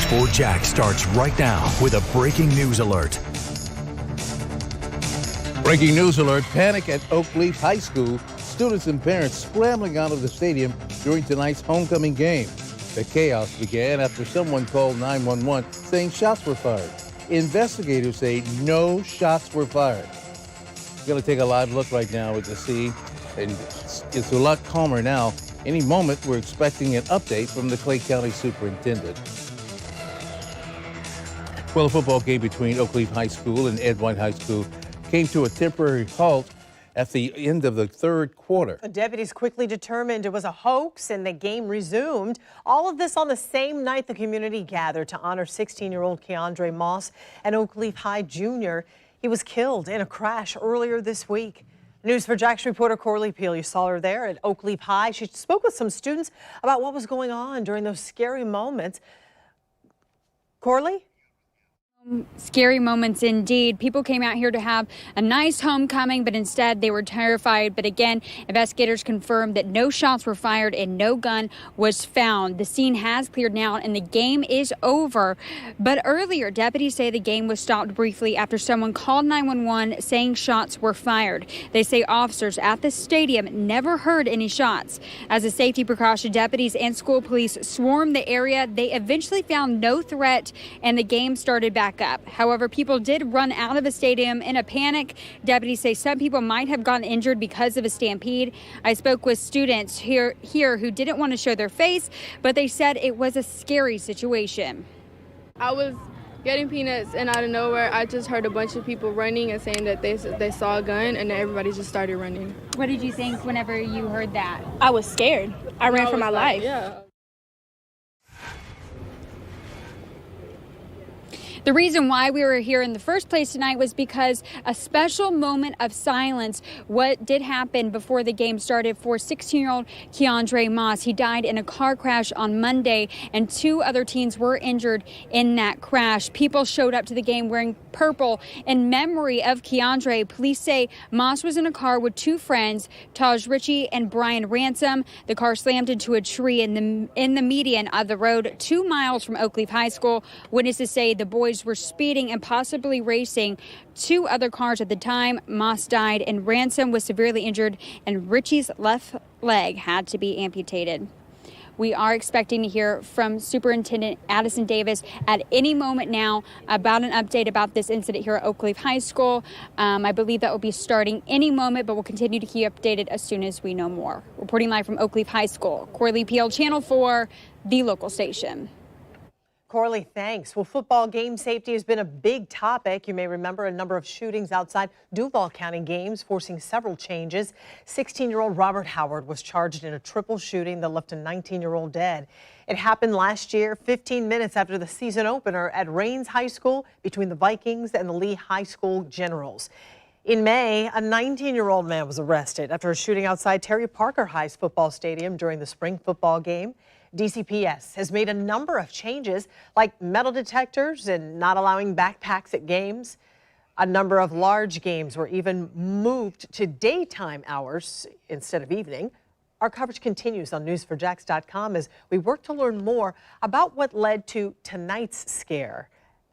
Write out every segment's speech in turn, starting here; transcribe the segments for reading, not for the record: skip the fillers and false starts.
News4 Jax starts right now with a breaking news alert. Breaking news alert, panic at Oakleaf High School. Students and parents scrambling out of the stadium during tonight's homecoming game. The chaos began after someone called 911 saying shots were fired. Investigators say no shots were fired. We're going to take a live look right now at the scene, and it's a lot calmer now. Any moment, we're expecting an update from the Clay County Superintendent. Well, a football game between Oakleaf High School and Ed White High School came to a temporary halt at the end of the third quarter. The deputies quickly determined it was a hoax and the game resumed. All of this on the same night the community gathered to honor 16-year-old Keandre Moss, an Oakleaf High junior. He was killed in a crash earlier this week. News4 Jax reporter Corley Peel, you saw her there at Oakleaf High. She spoke with some students about what was going on during those scary moments. Corley? Scary moments indeed. People came out here to have a nice homecoming, but instead they were terrified. But again, investigators confirmed that no shots were fired and no gun was found. The scene has cleared now and the game is over. But earlier, deputies say the game was stopped briefly after someone called 911 saying shots were fired. They say officers at the stadium never heard any shots. As a safety precaution, deputies and school police swarmed the area. They eventually found no threat and the game started back up. However, people did run out of the stadium in a panic. Deputies say some people might have gotten injured because of a stampede. I spoke with students here who didn't want to show their face, but they said it was a scary situation. I was getting peanuts and out of nowhere I just heard a bunch of people running and saying that they saw a gun, and then everybody just started running. What did you think whenever you heard that? I was scared. I ran for my life. Yeah. The reason why we were here in the first place tonight was because a special moment of silence, what did happen before the game started for 16-year-old Keandre Moss. He died in a car crash on Monday, and 2 other teens were injured in that crash. People showed up to the game wearing purple in memory of Keandre. Police say Moss was in a car with 2 friends, Taj Ritchie and Brian Ransom. The car slammed into a tree in the median of the road 2 miles from Oakleaf High School. Witnesses say the boys were speeding and possibly racing 2 other cars at the time. Moss died and Ransom was severely injured, and Ritchie's left leg had to be amputated. We are expecting to hear from Superintendent Addison Davis at any moment now about an update about this incident here at Oakleaf High School. I believe that will be starting any moment, but we'll continue to keep you updated as soon as we know more. Reporting live from Oakleaf High School, Corley Peel, Channel 4, the local station. Corley, thanks. Well, football game safety has been a big topic. You may remember a number of shootings outside Duval County games, forcing several changes. 16-year-old Robert Howard was charged in a triple shooting that left a 19-year-old dead. It happened last year, 15 minutes after the season opener at Rains High School between the Vikings and the Lee High School Generals. In May, a 19-year-old man was arrested after a shooting outside Terry Parker High's football stadium during the spring football game. DCPS has made a number of changes, like metal detectors and not allowing backpacks at games. A number of large games were even moved to daytime hours instead of evening. Our coverage continues on news4jax.com as we work to learn more about what led to tonight's scare.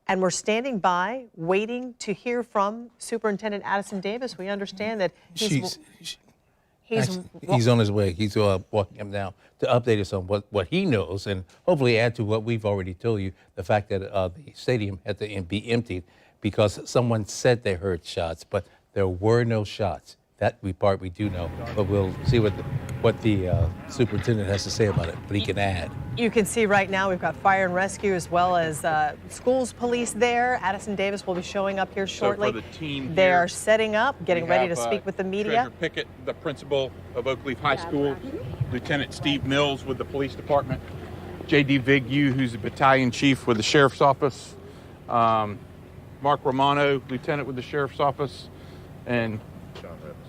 And we're standing by, waiting to hear from Superintendent Addison Davis. We understand that he's on his way. He's walking him now to update us on what he knows and hopefully add to what we've already told you, the fact that the stadium had to be emptied because someone said they heard shots, but there were no shots. That part we do know, but we'll see what the superintendent has to say about it, but he can add. You can see right now we've got fire and rescue as well as schools police there. Addison Davis will be showing up here shortly. So for the team they here, are setting up, getting ready to speak with the media. Treasurer Pickett, the principal of Oakleaf High School, Lieutenant Steve Mills with the police department, J.D. Vigu, who's the battalion chief with the sheriff's office, Mark Romano, lieutenant with the sheriff's office, and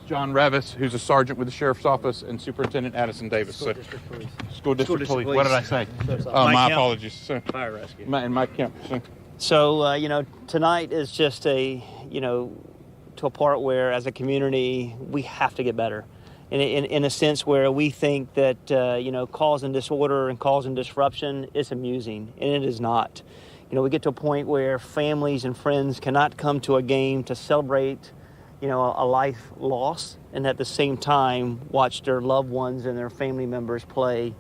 John Revis, who's a sergeant with the sheriff's office, and Superintendent Addison Davis. School District Police. School District Police. What did I say? My apologies. Fire rescue. And Mike Kemp. So, tonight is just to a part where, as a community, we have to get better. in a sense where we think that, causing disorder and causing disruption is amusing, and it is not. We get to a point where families and friends cannot come to a game to celebrate, a life loss, and at the same time watch their loved ones and their family members play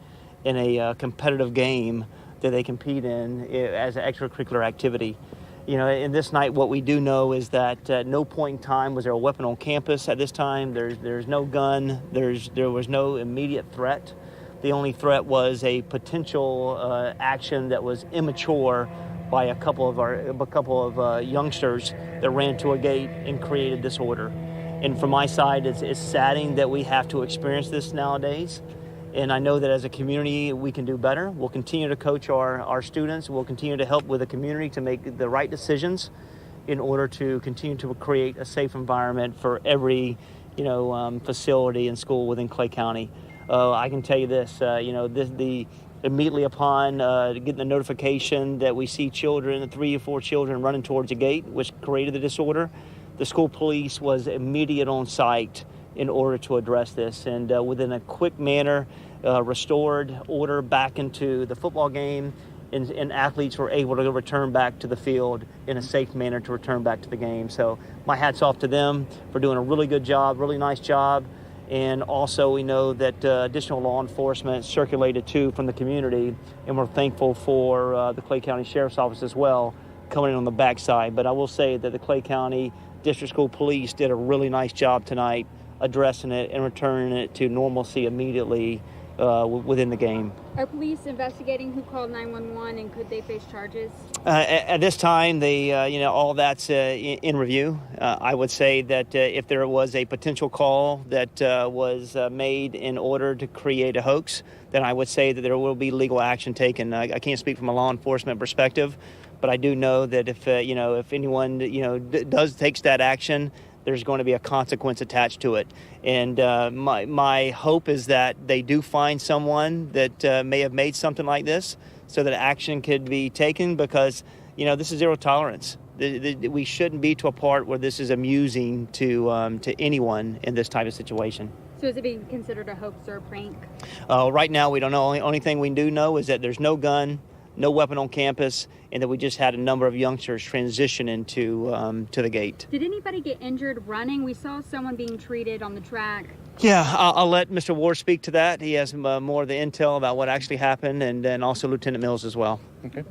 in a competitive game that they compete in as an extracurricular activity. In this night, what we do know is that at no point in time was there a weapon on campus at this time. There's no gun. There was no immediate threat. The only threat was a potential action that was immature by a couple of youngsters that ran to a gate and created disorder. And from my side, it's saddening that we have to experience this nowadays. And I know that as a community, we can do better. We'll continue to coach our students. We'll continue to help with the community to make the right decisions in order to continue to create a safe environment for every, facility and school within Clay County. I can tell you this, immediately upon getting the notification that we see 3 or 4 children running towards a gate, which created the disorder, the school police was immediate on site in order to address this, and within a quick manner restored order back into the football game, and athletes were able to return back to the field in a safe manner to return back to the game. So my hat's off to them for doing a really good job, really nice job. And also we know that additional law enforcement circulated too from the community, and we're thankful for the Clay County Sheriff's Office as well coming in on the backside. But I will say that the Clay County District School Police did a really nice job tonight addressing it and returning it to normalcy immediately within the game. Are police investigating who called 911, and could they face charges? At this time, all that's in review. I would say that if there was a potential call that was made in order to create a hoax, then I would say that there will be legal action taken. I can't speak from a law enforcement perspective, but I do know that if anyone takes that action, there's going to be a consequence attached to it. And my hope is that they do find someone that may have made something like this so that action could be taken, because, this is zero tolerance. We shouldn't be to a part where this is amusing to anyone in this type of situation. So is it being considered a hoax or a prank? Right now, we don't know. Only thing we do know is that there's no gun, no weapon on campus, and that we just had a number of youngsters transition into to the gate. Did anybody get injured running? We saw someone being treated on the track. Yeah, I'll let Mr. Ward speak to that. He has more of the intel about what actually happened, and then also Lieutenant Mills as well. Okay.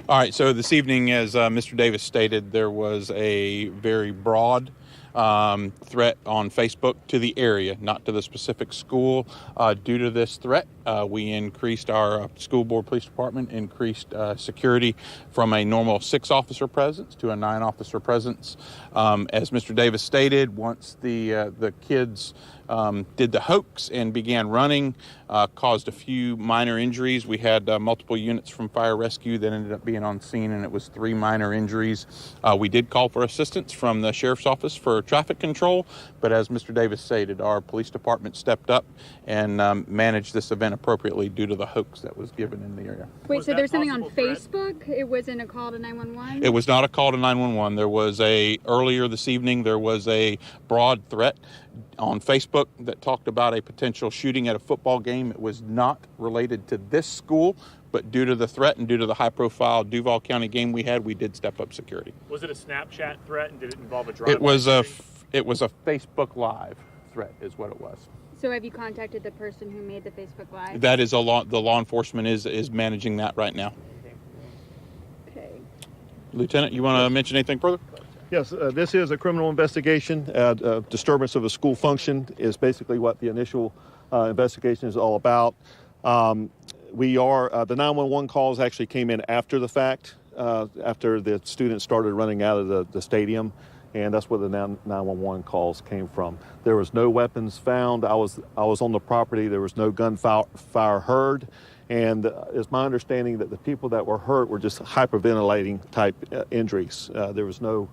All right, so this evening, as Mr. Davis stated, there was a very broad threat on Facebook to the area, not to the specific school. Due to this threat, we increased our school board police department, increased security from a normal 6-officer presence to a 9-officer presence. As Mr. Davis stated, once the kids did the hoax and began running, caused a few minor injuries. We had multiple units from fire rescue that ended up being on scene, and it was 3 minor injuries. We did call for assistance from the sheriff's office for traffic control, but as Mr. Davis stated, our police department stepped up and managed this event appropriately due to the hoax that was given in the area. Wait, so there's something on Facebook? It wasn't a call to 911? It was not a call to 911. There was earlier this evening, there was a broad threat on Facebook that talked about a potential shooting at a football game. It was not related to this school, but due to the threat and due to the high-profile Duval County game we had, we did step up security. Was it a Snapchat threat, and did it involve a drive-by? It was a Facebook Live threat is what it was. So have you contacted the person who made the Facebook Live? That is the law enforcement is managing that right now. Okay. Lieutenant, you want to mention anything further? Yes, this is a criminal investigation. Disturbance of a school function is basically what the initial investigation is all about. The 911 calls actually came in after the fact, after the students started running out of the stadium, and that's where the 911 calls came from. There was no weapons found. I was on the property. There was no gunfire heard. And it's my understanding that the people that were hurt were just hyperventilating type injuries. There was no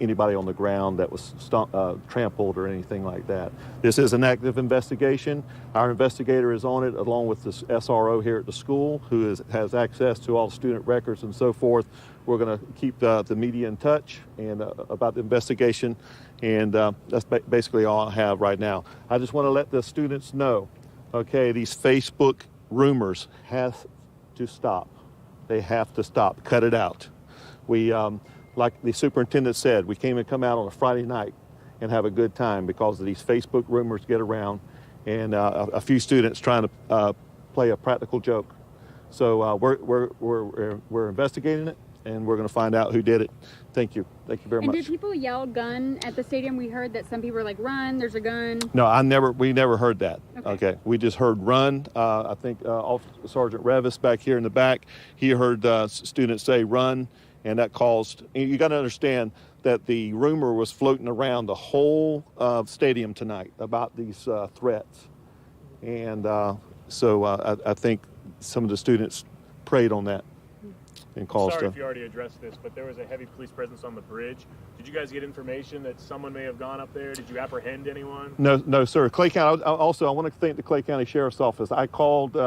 anybody on the ground that was trampled or anything like that. This is an active investigation. Our investigator is on it along with this SRO here at the school who has access to all student records and so forth. We're going to keep the media in touch and about the investigation, and that's basically all I have right now. I just want to let the students know, okay, these Facebook rumors have to stop. They have to stop. Cut it out. We like the superintendent said, we can't even come out on a Friday night and have a good time because of these Facebook rumors get around and a few students trying to play a practical joke. So we're investigating it, and we're going to find out who did it. Thank you. Thank you very much. And did people yell gun at the stadium? We heard that some people were like, run, there's a gun. No, we never heard that. Okay. We just heard run. I think Sergeant Revis back here in the back, he heard students say run. And that caused, you got to understand that the rumor was floating around the whole stadium tonight about these threats. And so I think some of the students preyed on that and caused. Sorry if you already addressed this, but there was a heavy police presence on the bridge. Did you guys get information that someone may have gone up there? Did you apprehend anyone? No, sir. Clay County, I want to thank the Clay County Sheriff's Office. I called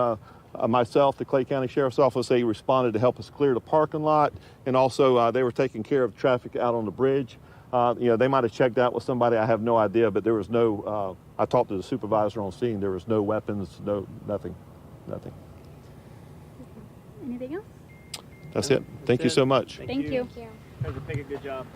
myself, the Clay County Sheriff's Office. They responded to help us clear the parking lot, and also they were taking care of traffic out on the bridge. They might have checked out with somebody, I have no idea, but there was no, I talked to the supervisor on scene, there was no weapons, nothing. Anything else? That's it. Thank you so much. Thank you. Guys are doing a good job.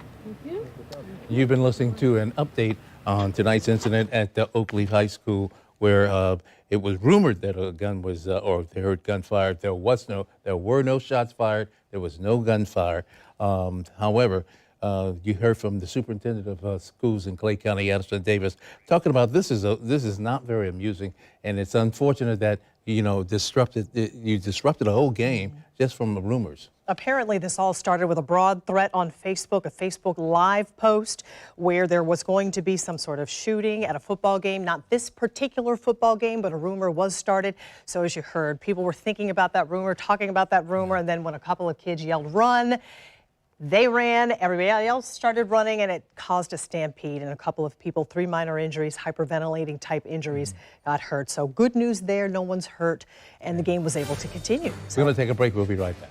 You've been listening to an update on tonight's incident at the Oakleaf High School where it was rumored that a gun was, or they heard gunfire. There were no shots fired. There was no gunfire. However, you heard from the superintendent of schools in Clay County, Addison Davis, talking about this is not very amusing, and it's unfortunate that you disrupted a whole game just from the rumors. Apparently, this all started with a broad threat on Facebook, a Facebook Live post where there was going to be some sort of shooting at a football game. Not this particular football game, but a rumor was started. So as you heard, people were thinking about that rumor, talking about that rumor, and then when a couple of kids yelled, run, they ran, everybody else started running, and it caused a stampede, and a couple of people, 3 minor injuries, hyperventilating type injuries, got hurt. So good news there, no one's hurt, and the game was able to continue. We're going to take a break. We'll be right back.